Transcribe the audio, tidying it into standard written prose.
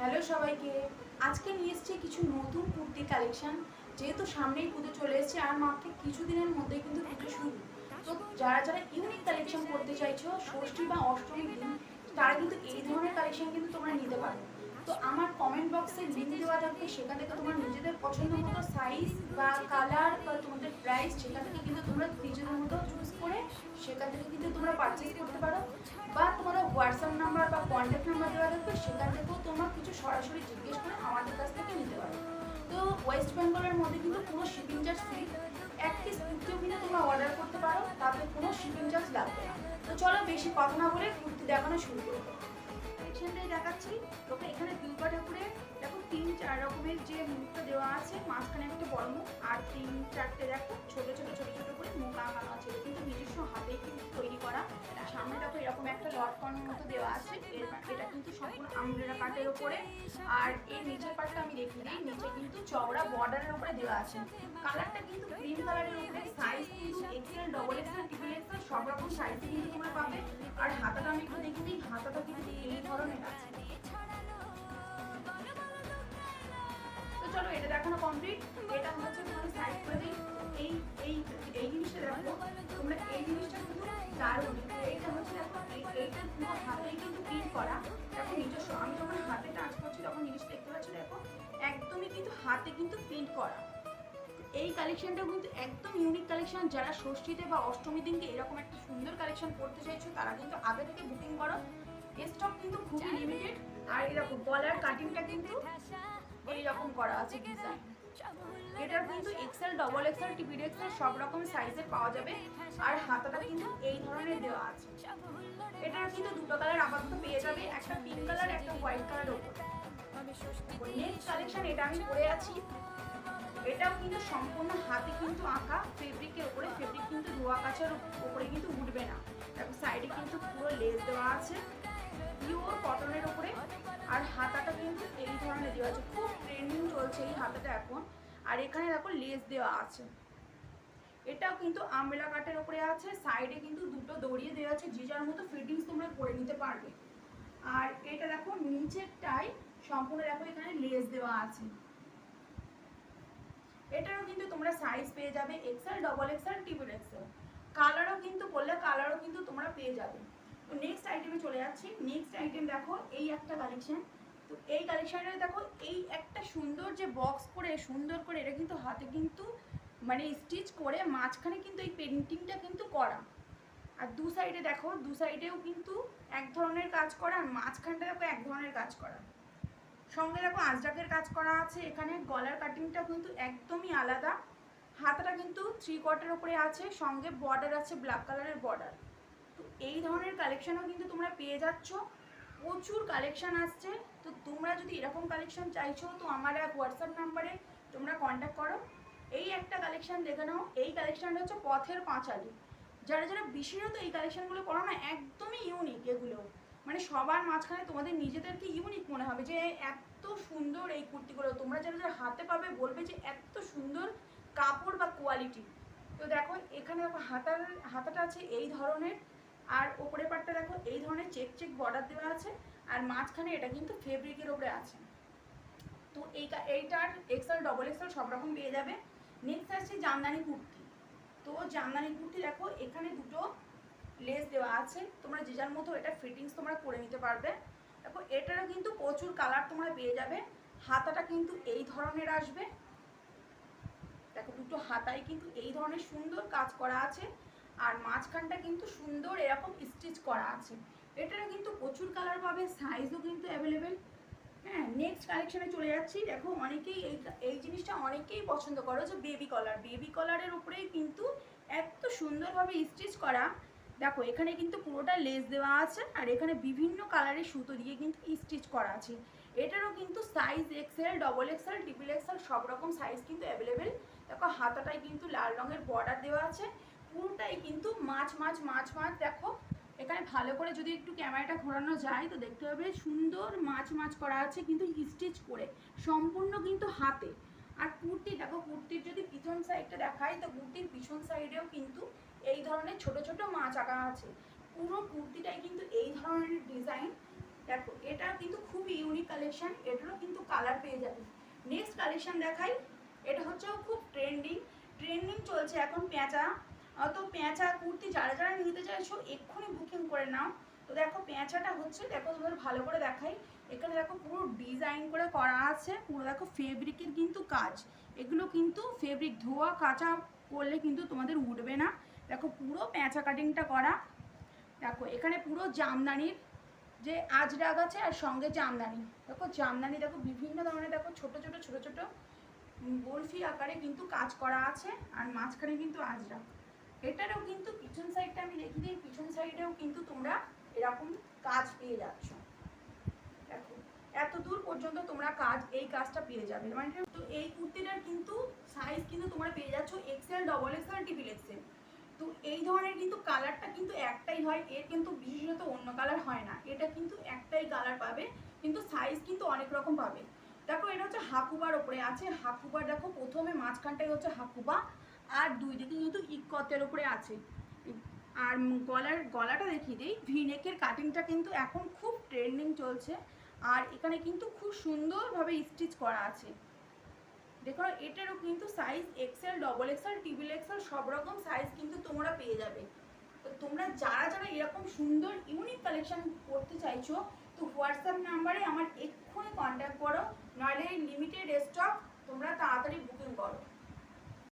Hello সবাইকে। আজকে নিয়ে এসেছি কিছু নতুন কুর্তি কালেকশন। যেহেতু সামনেই পুজো চলে এসেছে আর মাত্র কিছুদিনের মধ্যে কিন্তু পুজো শুরু। তো যারা যারা ইউনিক কালেকশন করতে চাইছো ষষ্ঠী বা অষ্টমীর দিন, তারা কিন্তু এই ধরনের কালেকশন কিন্তু তোমরা নিতে পারো। তো আমার কমেন্ট বক্সে লিঙ্ক দেওয়া থাকবে, সেখান থেকে তোমরা নিজেদের পছন্দ মতো সাইজ বা কালার বা তোমাদের প্রাইস, সেখান থেকে কিন্তু তোমরা নিজেদের মতো চুজ করে সেখান থেকে কিন্তু তোমরা পারচেস করতে পারো। বা তোমাদের হোয়াটসঅ্যাপ নাম্বার বা কন্ট্যাক্ট নাম্বার দেওয়া থাকবে, সেখান থেকেও তোমরা কিছু সরাসরি জিজ্ঞেস করে আমাদের কাছ থেকে নিতে পারো। তো ওয়েস্ট বেঙ্গলের মধ্যে কিন্তু কোনো শিপিং চার্জ ফ্রি। এক পিস কুর্তিও কিন্তু তোমরা অর্ডার করতে পারো, তাতে কোনো শিপিং চার্জ লাগবে না। তো চলো বেশি কথা না বলে কুর্তি দেখানো শুরু করবো। কালেকশনটাই দেখাচ্ছি তোকে। এখানে দুর্গা ঠাকুরের দেখো 3-4 রকমের যে মুখটা দেওয়া আছে, মাঝখানে একটা বড় মুখ আর 3-4টে দেখো ছোট ছোট ছোট ছোট করে মুখ আঁকানো আছে। এটা কিন্তু নিজস্ব হাতেই কিন্তু তৈরি করা। সামনে দেখো এরকম একটা লটকনের মতো দেওয়া আছে। এটা কিন্তু সম্পূর্ণ আমব্রেলা কাটের উপরে। আর এর নিচের পাটটা আমি দেখিয়ে দিই, নিচে কিন্তু চওড়া বর্ডারের উপরে দেওয়া আছে। কালারটা কিন্তু ক্রিম কালারের উপরে। সাইজ কিন্তু XL, double XL, triple XL সব রকম সাইজে কিন্তু তোমরা পাবে। আর হাতাটা আমি একটু দেখিয়ে দিই, হাতাটা কিন্তু এই ধরনের আছে। তো চলো এটা দেখানো কমপ্লিট। এটা হচ্ছে তোমার সাইড করে দিই। এই এই এই জিনিসটা দেখো তোমরা, এই জিনিসটা কিন্তু দারুণ। এইটা হচ্ছে দেখো, এইটা পুরো হাতেই কিন্তু প্রিন্ট করা। দেখো নিজস্ব, আমি যখন হাতে টাচ করছি তখন জিনিসটা দেখতে পাচ্ছি, দেখো একদমই কিন্তু হাতে কিন্তু প্রিন্ট করা। এই কালেকশনটা কিন্তু একদম ইউনিক কালেকশন। যারা ষষ্ঠীতে বা অষ্টমীর দিনকে এরকম একটা সুন্দর কালেকশন করতে চাইছো, তারা কিন্তু আগে থেকে বুকিং করো। স্টক কিন্তু খুবই লিমিটেড। আর এরকম গলার কাটিংটা কিন্তু এইরকম করা আছে ডিজাইন। এটার কিন্তু XL, double XL, triple XL সব রকম সাইজের পাওয়া যাবে। আর হাতাটা কিন্তু এই ধরনের দেওয়া আছে। এটার কিন্তু দুটো কালার আপাতত পেয়ে যাবে, একটা পিঙ্ক কালার, একটা হোয়াইট কালার ওপর। নেক্সট কালেকশন এটা আমি পরে আছি। এটাও কিন্তু সম্পূর্ণ হাতে কিন্তু আঁকা ফেব্রিকের উপরে। ফেব্রিক কিন্তু ধোয়া কাচার উপরে কিন্তু উঠবে না। দেখো সাইডে কিন্তু পুরো লেস দেওয়া আছে পিওর কটনের উপরে। আর হাতাটা কিন্তু এই ধরনের দেওয়া আছে, খুব ট্রেন্ডিং চলছে এই হাতাটা এখন। আর এখানে দেখো লেস দেওয়া আছে। এটাও কিন্তু আমব্রেলা কাটের উপরে আছে। সাইডে কিন্তু দুটো দড়িয়ে দেওয়া আছে, যে যার মতো ফিটিংস তোমরা করে নিতে পারবে। আর এটা দেখো নিচেরটাই সম্পূর্ণ দেখো এখানে লেস দেওয়া আছে। এটারও কিন্তু তোমরা সাইজ পেয়ে যাবে XL, double XL, triple XL. কালারও কিন্তু বললে কালারও কিন্তু তোমরা পেয়ে যাবে। তো নেক্সট আইটেমে চলে যাচ্ছি। নেক্সট আইটেম দেখো এই একটা কালেকশন। তো এই কালেকশনটা দেখো, এই একটা সুন্দর যে বক্স করে সুন্দর করে এটা কিন্তু হাতে কিন্তু মানে স্টিচ করে মাঝখানে কিন্তু এই পেন্টিংটা কিন্তু করা। আর দু সাইডে দেখো, দু সাইডেও কিন্তু এক ধরনের কাজ করা, আর মাঝখানটা দেখো এক ধরনের কাজ করা। সঙ্গে দেখো আজরাকের কাজ করা আছে। এখানে গলার কাটিংটা কিন্তু একদমই আলাদা। হাতাটা কিন্তু 3/4 উপরে আছে, সঙ্গে বর্ডার আছে ব্ল্যাক কালারের বর্ডার। তো এই ধরনের কালেকশনও কিন্তু তোমরা পেয়ে যাচ্ছ। প্রচুর কালেকশন আসছে। তো তোমরা যদি এরকম কালেকশন চাইছো, তো আমার এক হোয়াটসঅ্যাপ নাম্বারে তোমরা কন্ট্যাক্ট করো। এই একটা কালেকশন দেখে নাও। এই কালেকশনটা হচ্ছে পথের পাঁচালী। যারা যারা বিশেষত এই কালেকশনগুলো করো না, একদমই ইউনিক এগুলো। মানে সবার মাঝখানে তোমাদের নিজেদেরকে ইউনিক মনে হবে যে এত সুন্দর এই কুর্তিগুলো। তোমরা যারা যারা হাতে পাবে বলবে যে এত সুন্দর কাপড় বা কোয়ালিটি। তো দেখো এখানে দেখো হাতাটা আছে এই ধরনের। আর ওপরের পাটটা দেখো এই ধরনের চেক চেক বর্ডার দেওয়া আছে। আর মাঝখানে এটা কিন্তু ফেব্রিকের ওপরে আছে। তো এইটার এক্সেল, ডবল এক্সেল সব রকম পেয়ে যাবে। নেক্সট আসছে জামদানি কুর্তি। তো জামদানি কুর্তি দেখো এখানে দুটো লেস দেওয়া আছে। তোমরা যে যার মতো এটা ফিটিংস তোমরা করে নিতে পারবে। দেখো এটারও কিন্তু প্রচুর কালার তোমরা পেয়ে যাবে। হাতাটা কিন্তু এই ধরনের আসবে। দেখো দুটো হাতায় কিন্তু এই ধরনের সুন্দর কাজ করা আছে। আর মাঝখানটা কিন্তু সুন্দর এরকম স্টিচ করা আছে। এটারও কিন্তু প্রচুর কালার পাবে, সাইজও কিন্তু অ্যাভেলেবেল। হ্যাঁ, নেক্সট কালেকশনে চলে যাচ্ছি। দেখো অনেকেই এই জিনিসটা অনেকেই পছন্দ করো, যে বেবি কলার। বেবি কলারের উপরেই কিন্তু এত সুন্দরভাবে স্টিচ করা। দেখো এখানে কিন্তু পুরোটা লেস দেওয়া আছে। আর এখানে বিভিন্ন কালারের সুতো দিয়ে কিন্তু স্টিচ করা আছে। এটারও কিন্তু size Excel, double XL, triple XL সব রকম সাইজ কিন্তু অ্যাভেলেবেল। দেখো হাতাটায় কিন্তু লাল রঙের বর্ডার দেওয়া আছে। পুরোটাই কিন্তু মাছ মাছ মাছ মাছ। দেখো এখানে ভালো করে যদি একটু ক্যামেরাটা ঘোরানো যায়, তো দেখতে হবে সুন্দর মাছ মাছ করা আছে কিন্তু স্টিচ করে, সম্পূর্ণ কিন্তু হাতে। আর কুর্তি দেখো, কুর্তির যদি পিছন সাইডটা দেখাই, তো কুর্তির পিছন সাইডেও কিন্তু এই ধরনের ছোট ছোট মাছ আঁকা আছে। পুরো কুর্তিটাই কিন্তু এই ধরনের ডিজাইন। দেখো এটা কিন্তু খুব ইউনিক কালেকশন, এটারও কিন্তু কালার পেয়ে যাবে। নেক্সট কালেকশন দেখাই, এটা হচ্ছে খুব ট্রেন্ডিং চলছে এখন পেঁচা। তো পেঁচা কুর্তি যারা যারা নিতে চাইছো এক্ষুনি বুকিং করে নাও। তো দেখো পেঁচাটা হচ্ছে, দেখো তোমাদের ভালো করে দেখাই, এখানে দেখো পুরো ডিজাইন করে করা আছে, পুরো দেখো ফেব্রিকের কিন্তু কাজ, এগুলো কিন্তু ফেব্রিক ধোয়া কাঁচা করলে কিন্তু তোমাদের উঠবে না। দেখো পুরো পেঁচা কাটিংটা করা, দেখো এখানে পুরো জামদানির যে আজরাগ আছে আর সঙ্গে জামদানি, দেখো জামদানি দেখো বিভিন্ন ধরনের, দেখো ছোট ছোট বরফি আকারে কিন্তু কাজ করা আছে, আর মাঝখানে কিন্তু আজরাগ। এটারও কিন্তু পিছন সাইডটা আমি দেখি দিই, পিছন সাইডেও কিন্তু তোমরা এরকম কাজ পেয়ে যাচ্ছ। দেখো এত দূর পর্যন্ত তোমরা এই কাজটা পেয়ে যাবে। মানে তো এই কুর্তিটার কিন্তু সাইজ কিন্তু তোমরা পেয়ে যাচ্ছ XL, double XL, triple XL. তো এই ধরনের কিন্তু কালারটা কিন্তু একটাই হয়, এর কিন্তু বিশেষত অন্য কালার হয় না, এটা কিন্তু একটাই কালার পাবে, কিন্তু সাইজ কিন্তু অনেক রকম পাবে। দেখো এটা হচ্ছে হাকুবার ওপরে আছে, হাকুবার দেখো প্রথমে মাঝখানটাই হচ্ছে হাকুবা, আর দুই দিকে কিন্তু ইকতের ওপরে আছে। আর গলাটা দেখিয়ে দিই, ভি নেকের কাটিংটা কিন্তু এখন খুব ট্রেন্ডিং চলছে, আর এখানে কিন্তু খুব সুন্দরভাবে স্টিচ করা আছে। দেখো এটারও কিন্তু size Excel, double XL, triple XL সব রকম সাইজ কিন্তু তোমরা পেয়ে যাবে। তো তোমরা যারা যারা এরকম সুন্দর ইউনিক কালেকশন করতে চাইছো, তো হোয়াটসঅ্যাপ নাম্বারে আমার এক্ষুনি কন্ট্যাক্ট করো, নইলে লিমিটেড স্টক, তোমরা তাড়াতাড়ি বুকিং করো।